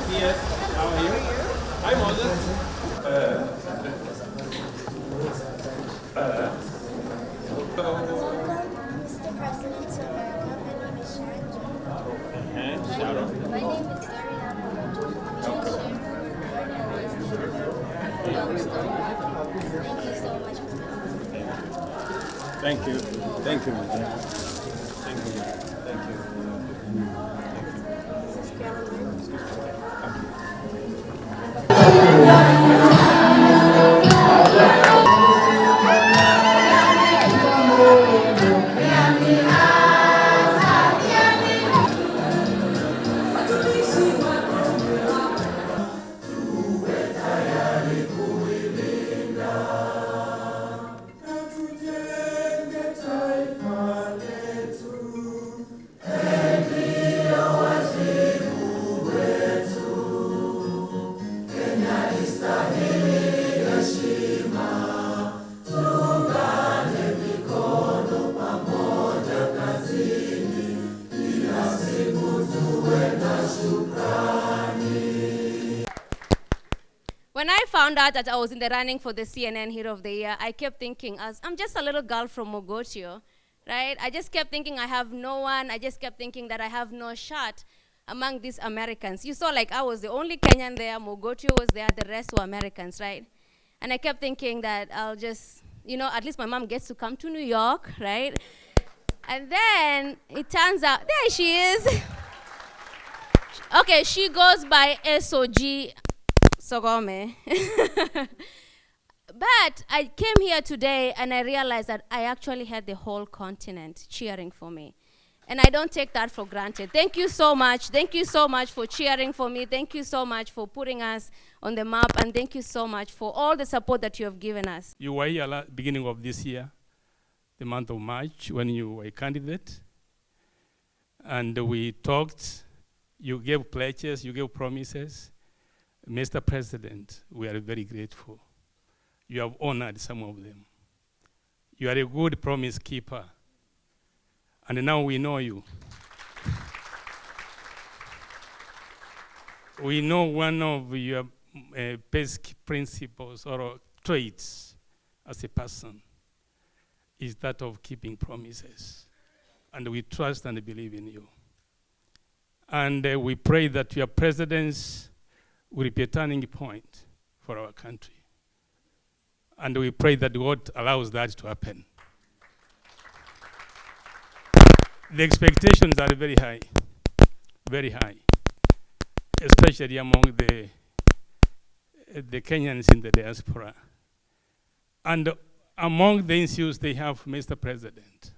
Yes, how are you? Hi, Moses. Welcome, Mr. President to America. My name is Sharon Jones. Sharon. My name is Ariana Rogers. Sharon, born and raised in America. But we're still working. Thank you so much for listening. Thank you. Thank you, my dear. Thank you. Thank you. When I found out that I was in the running for the CNN Hero of the Year, I kept thinking, I'm just a little girl from Mogotio, right? I just kept thinking I have no one. I just kept thinking that I have no shot among these Americans. You saw like I was the only Kenyan there, Mogotio was there, the rest were Americans, right? And I kept thinking that I'll just, at least my mom gets to come to New York, right? And then it turns out, there she is. Okay, she goes by SOG Sogome. But I came here today and I realized that I actually had the whole continent cheering for me. And I don't take that for granted. Thank you so much. Thank you so much for cheering for me. Thank you so much for putting us on the map. And thank you so much for all the support that you have given us. You were here beginning of this year, the month of March, when you were a candidate. And we talked. You gave pledges, you gave promises. Mr. President, we are very grateful. You have honored some of them. You are a good promise keeper. And now we know you. We know one of your basic principles or traits as a person is that of keeping promises. And we trust and believe in you. And we pray that your presidency will be a turning point for our country. And we pray that God allows that to happen. The expectations are very high, especially among the Kenyans in the diaspora. And among the issues they have, Mr. President,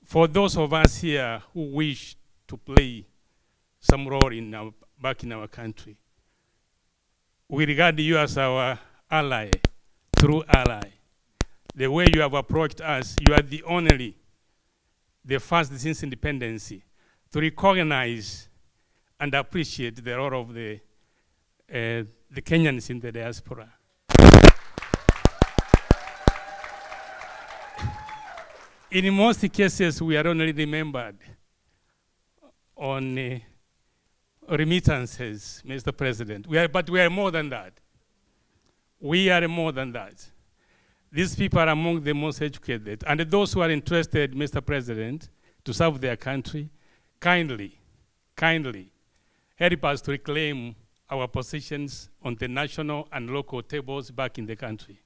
for those of us here who wish to play some role back in our country, we regard you as our ally, true ally. The way you have approached us, you are the first since independence to recognize and appreciate the role of the Kenyans in the diaspora. In most cases, we are only remembered on remittances, Mr. President. But we are more than that. We are more than that. These people are among the most educated. And those who are interested, Mr. President, to serve their country, kindly help us to reclaim our positions on the national and local tables back in the country.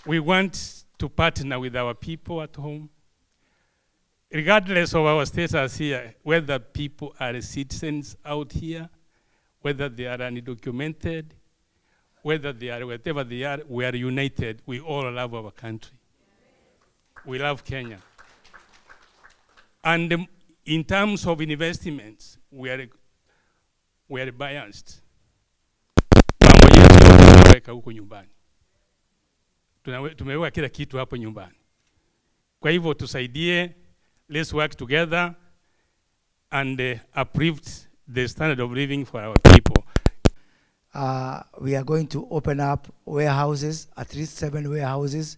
We want to partner with our people at home, regardless of our status here, whether people are citizens out here, whether they are undocumented, whether they are whatever they are, we are united. We all love our country. We love Kenya. And in terms of investments, we are biased. Mambo yetu tunaweka huko nyumbani. Tumeweka kila kitu hapo nyumbani. Kwa hivyo tusaidie, let's work together and uplift the standard of living for our people. We are going to open up warehouses, at least 7 warehouses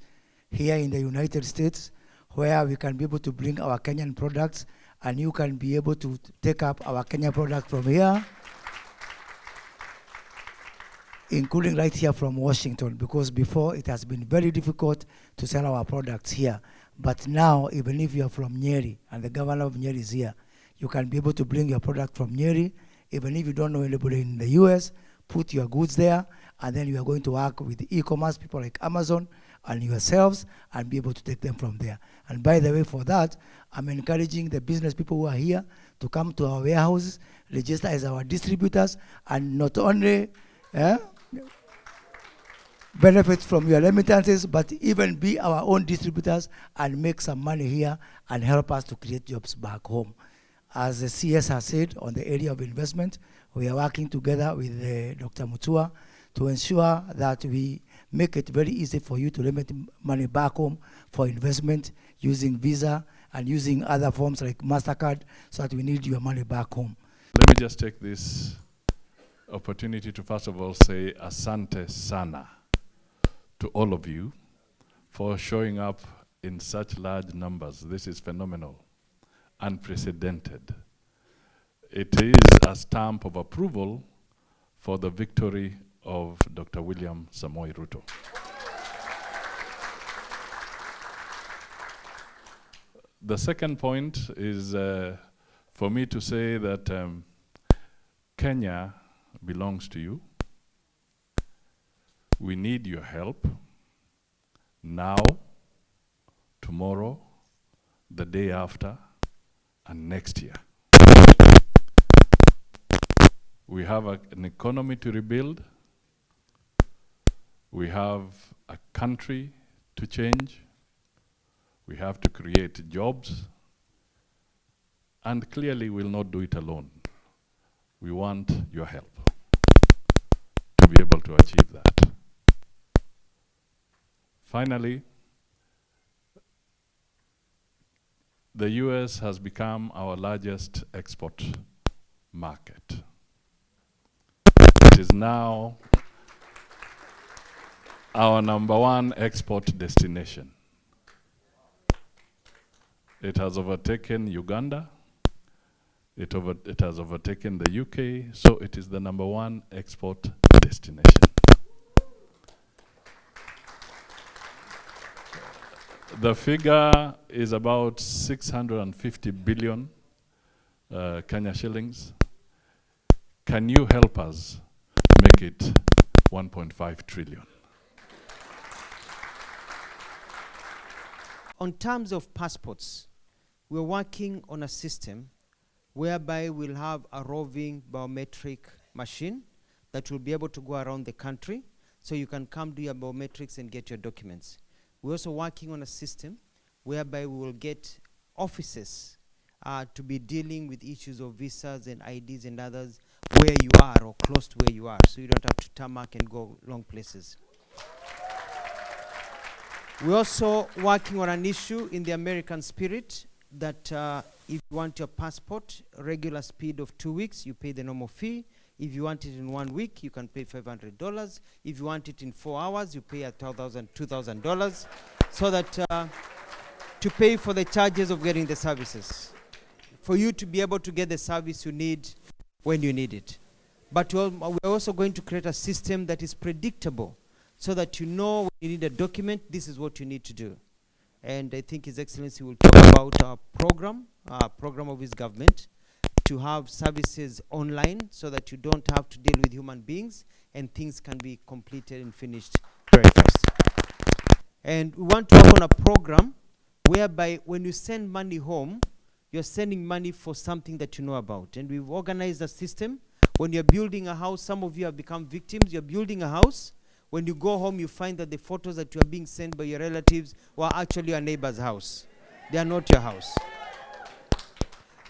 here in the United States, where we can be able to bring our Kenyan products and you can be able to take up our Kenya product from here, including right here from Washington, because before it has been very difficult to sell our products here. But now, even if you are from Nyeri and the governor of Nyeri is here, you can be able to bring your product from Nyeri, even if you don't know anybody in the US, put your goods there, and then you are going to work with e-commerce people like Amazon and yourselves and be able to take them from there. And by the way, for that, I'm encouraging the business people who are here to come to our warehouses, register as our distributors, and not only benefit from your remittances, but even be our own distributors and make some money here and help us to create jobs back home. As the CS has said, on the area of investment, we are working together with Dr. Mutua to ensure that we make it very easy for you to remit money back home for investment using Visa and using other forms like MasterCard, so that we need your money back home. Let me just take this opportunity to first of all say asante sana to all of you for showing up in such large numbers. This is phenomenal, unprecedented. It is a stamp of approval for the victory of Dr. William Samoei Ruto. The second point is for me to say that Kenya belongs to you. We need your help now, tomorrow, the day after, and next year. We have an economy to rebuild. We have a country to change. We have to create jobs. And clearly we'll not do it alone. We want your help to be able to achieve that. Finally, the US has become our largest export market. It is now our #1 export destination. It has overtaken Uganda. It has overtaken the UK, so it is the #1 export destination. The figure is about 650 billion Kenya shillings. Can you help us make it 1.5 trillion? On terms of passports, we're working on a system whereby we'll have a roving biometric machine that will be able to go around the country, so you can come do your biometrics and get your documents. We're also working on a system whereby we will get offices to be dealing with issues of visas and IDs and others where you are or close to where you are, so you don't have to tarmac and go long places. We're also working on an issue in the American spirit that if you want your passport, regular speed of 2 weeks, you pay the normal fee. If you want it in 1 week, you can pay $500. If you want it in 4 hours, you pay $2,000, so that to pay for the charges of getting the services, for you to be able to get the service you need when you need it. But we're also going to create a system that is predictable, so that you know when you need a document, this is what you need to do. And I think His Excellency will talk about our program of his government, to have services online so that you don't have to deal with human beings and things can be completed and finished very fast. And we want to work on a program whereby when you send money home, you're sending money for something that you know about. And we've organized a system. When you're building a house, some of you have become victims. You're building a house. When you go home, you find that the photos that you are being sent by your relatives were actually your neighbor's house. They are not your house.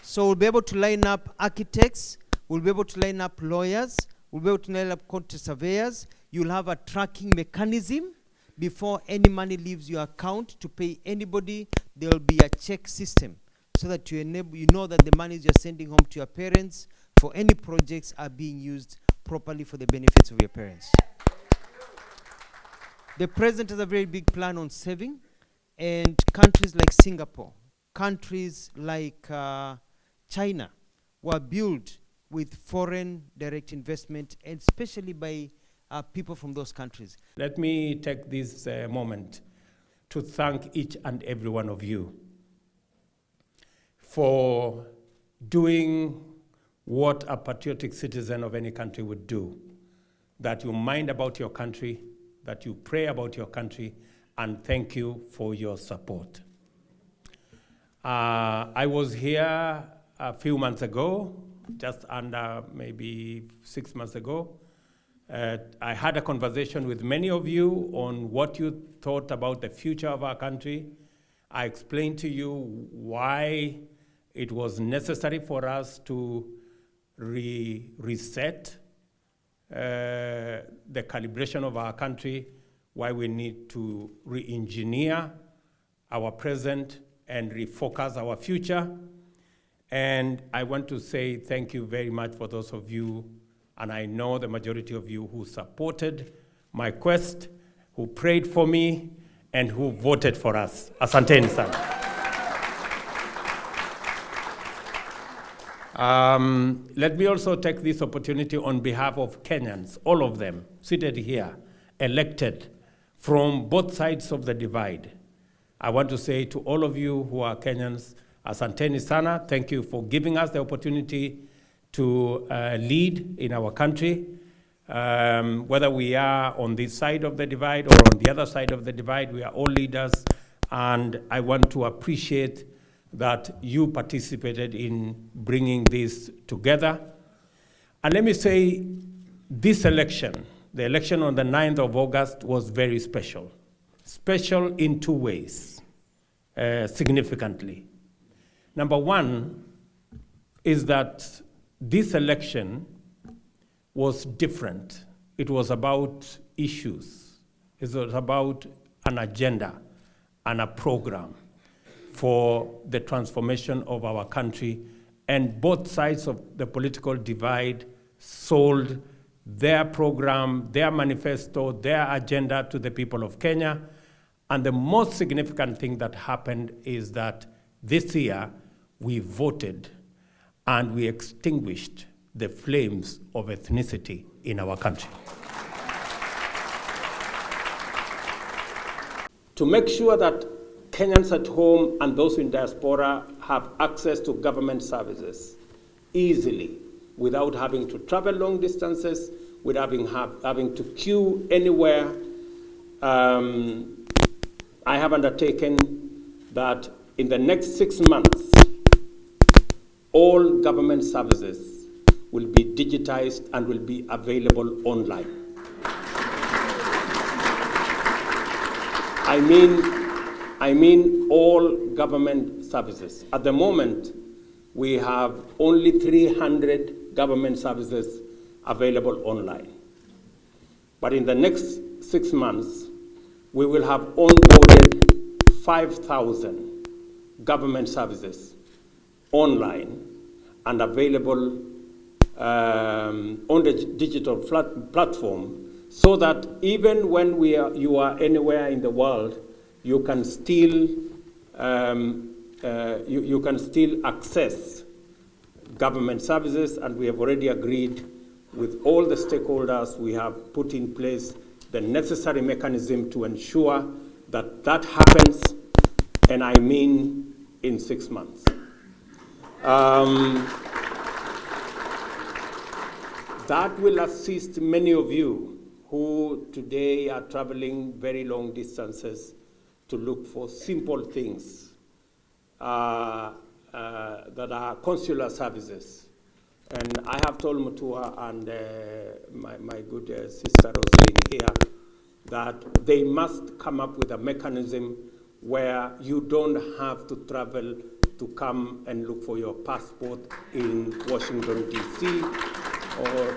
So we'll be able to line up architects, we'll be able to line up lawyers, we'll be able to line up quantity surveyors. You'll have a tracking mechanism before any money leaves your account to pay anybody. There will be a check system so that you know that the monies you're sending home to your parents for any projects are being used properly for the benefits of your parents. The president has a very big plan on saving, and countries like Singapore, countries like China were built with foreign direct investment, and especially by people from those countries. Let me take this moment to thank each and every one of you for doing what a patriotic citizen of any country would do, that you mind about your country, that you pray about your country, and thank you for your support. I was here a few months ago, just under maybe 6 months ago. I had a conversation with many of you on what you thought about the future of our country. I explained to you why it was necessary for us to reset the calibration of our country, why we need to re-engineer our present and refocus our future. And I want to say thank you very much for those of you, and I know the majority of you who supported my quest, who prayed for me, and who voted for us. Asanteni sana. Let me also take this opportunity on behalf of Kenyans, all of them seated here, elected from both sides of the divide. I want to say to all of you who are Kenyans, asanteni sana, thank you for giving us the opportunity to lead in our country, whether we are on this side of the divide or on the other side of the divide, we are all leaders, and I want to appreciate that you participated in bringing this together. And let me say, this election, the election on the 9th of August was very special. Special in two ways, significantly. Number one is that this election was different. It was about issues. It was about an agenda and a program for the transformation of our country, and both sides of the political divide sold their program, their manifesto, their agenda to the people of Kenya. And the most significant thing that happened is that this year we voted and we extinguished the flames of ethnicity in our country. To make sure that Kenyans at home and those in diaspora have access to government services easily, without having to travel long distances, without having to queue anywhere. I have undertaken that in the next 6 months, all government services will be digitized and will be available online. I mean all government services. At the moment, we have only 300 government services available online. But in the next 6 months, we will have onboarded 5,000 government services online and available on the digital platform, so that even when you are anywhere in the world, you can still you can still access government services. And we have already agreed with all the stakeholders. We have put in place the necessary mechanism to ensure that that happens, and I mean in 6 months. That will assist many of you who today are traveling very long distances to look for simple things that are consular services. And I have told Mutua and my good sister Rosaline here that they must come up with a mechanism where you don't have to travel to come and look for your passport in Washington, D.C., or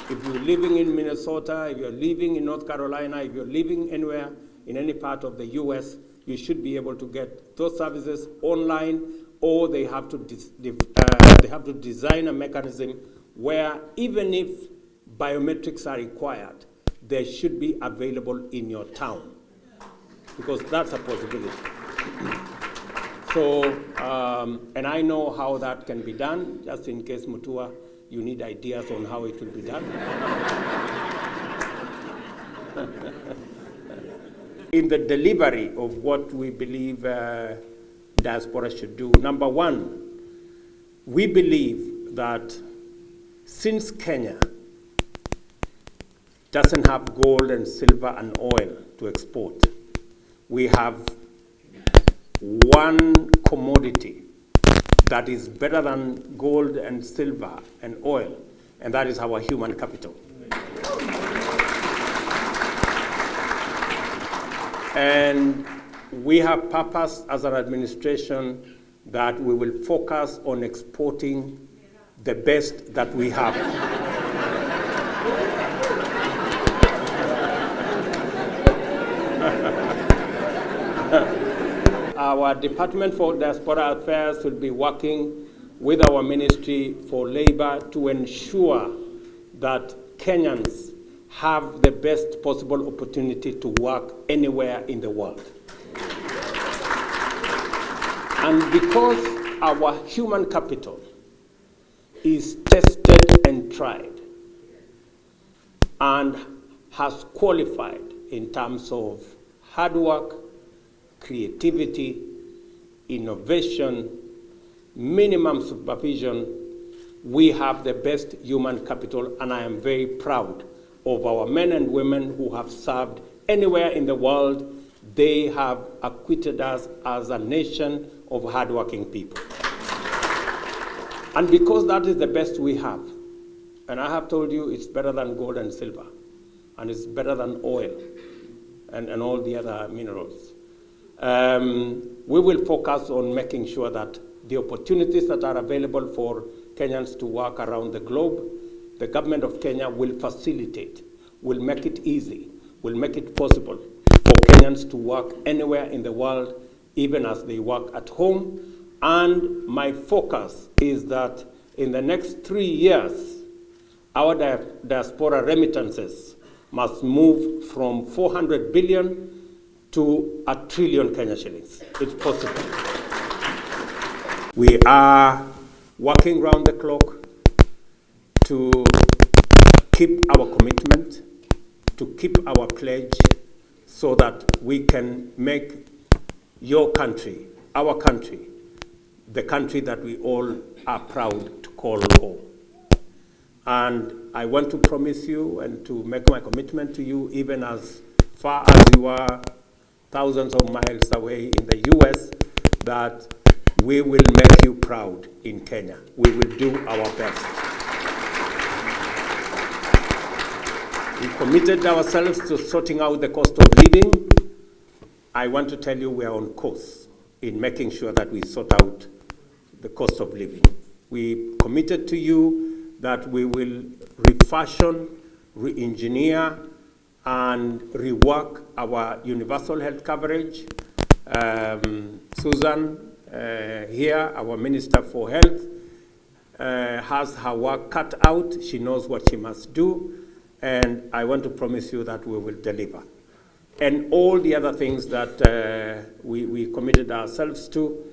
if you're living in Minnesota, if you're living in North Carolina, if you're living anywhere in any part of the U.S., you should be able to get those services online, or they have to design a mechanism where even if biometrics are required, they should be available in your town, because that's a possibility. So, and I know how that can be done, just in case, Mutua, you need ideas on how it will be done. In the delivery of what we believe diaspora should do, number one, we believe that since Kenya doesn't have gold and silver and oil to export, we have one commodity that is better than gold and silver and oil, and that is our human capital. And we have purpose as an administration that we will focus on exporting the best that we have. Our Department for Diaspora Affairs will be working with our Ministry for Labor to ensure that Kenyans have the best possible opportunity to work anywhere in the world. And because our human capital is tested and tried and has qualified in terms of hard work, creativity, innovation, minimum supervision, we have the best human capital, and I am very proud of our men and women who have served anywhere in the world. They have acquitted us as a nation of hardworking people. And because that is the best we have, and I have told you it's better than gold and silver, and it's better than oil and all the other minerals, we will focus on making sure that the opportunities that are available for Kenyans to work around the globe, the government of Kenya will facilitate, will make it easy, will make it possible for Kenyans to work anywhere in the world, even as they work at home. And my focus is that in the next 3 years, our diaspora remittances must move from 400 billion to 1 trillion Kenya shillings. It's possible. We are working round the clock to keep our commitment, to keep our pledge, so that we can make your country, our country, the country that we all are proud to call home. And I want to promise you and to make my commitment to you, even as far as you are thousands of miles away in the US, that we will make you proud in Kenya. We will do our best. We committed ourselves to sorting out the cost of living. I want to tell you we are on course in making sure that we sort out the cost of living. We committed to you that we will refashion, re-engineer, and rework our universal health coverage. Susan here, our Minister for Health, has her work cut out. She knows what she must do, and I want to promise you that we will deliver. And all the other things that we committed ourselves to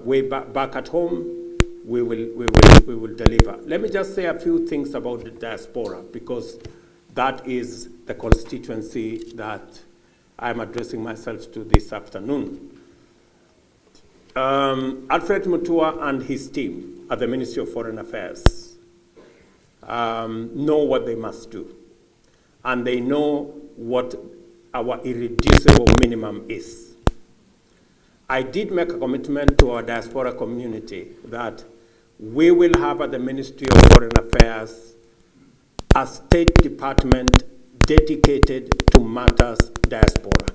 way back at home, we will deliver. Let me just say a few things about the diaspora, because that is the constituency that I'm addressing myself to this afternoon. Alfred Mutua and his team at the Ministry of Foreign Affairs know what they must do, and they know what our irreducible minimum is. I did make a commitment to our diaspora community that we will have at the Ministry of Foreign Affairs a State Department dedicated to matters diaspora.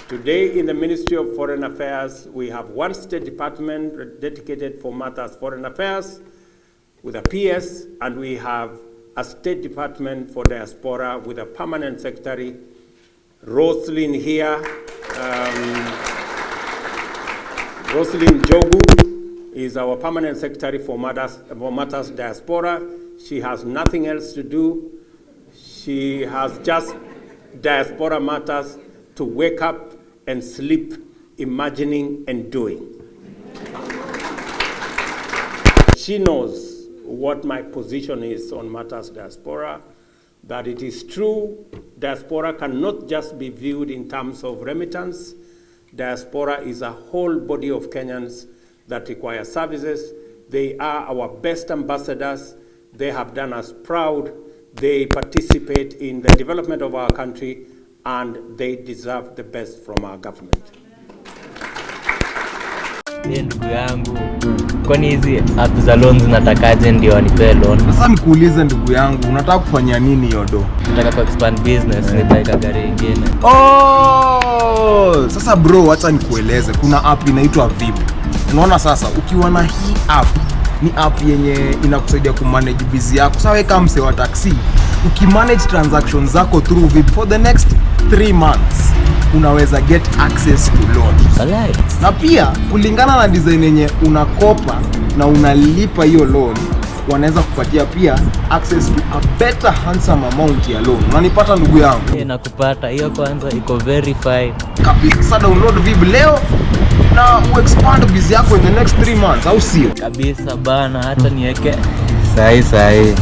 Today in the Ministry of Foreign Affairs, we have one State Department dedicated for matters foreign affairs with a PS, and we have a State Department for diaspora with a permanent secretary. Roslyn here, Roslyn Jogu is our permanent secretary for matters diaspora. She has nothing else to do. She has just diaspora matters to wake up and sleep, imagining and doing. She knows what my position is on matters diaspora, that it is true diaspora cannot just be viewed in terms of remittance. Diaspora is a whole body of Kenyans that require services. They are our best ambassadors. They have done us proud. They participate in the development of our country, and they deserve the best from our government. Ndugu yangu, kwani hizi app za loans natakaje ndio wanipe loan? Sasa nikuulize ndugu yangu, unataka kufanya nini yodo? Nataka expand business, nitaweka gari nyingine. Oh! Sasa bro, acha nikueleze, kuna app inaitwa VIP. Unaona sasa, ukiwa na hii app, ni app yenye inakusaidia kumanage busy yako. Sasa wewe kama mse wa taxi, ukimanage transactions zako through VIP for the next 3 months, unaweza get access to loan. Alright. Na pia kulingana na design yenye unakopa na unalipa hiyo loan, wanaweza kupatia pia access to a better handsome amount ya loan. Unanipata ndugu yangu? Nakupata. Hiyo kwanza iko verified. Kabisa. Sasa download VIP leo na uexpand busy yako in the next 3 months, au sio? Kabisa bana, hata niweke sahi.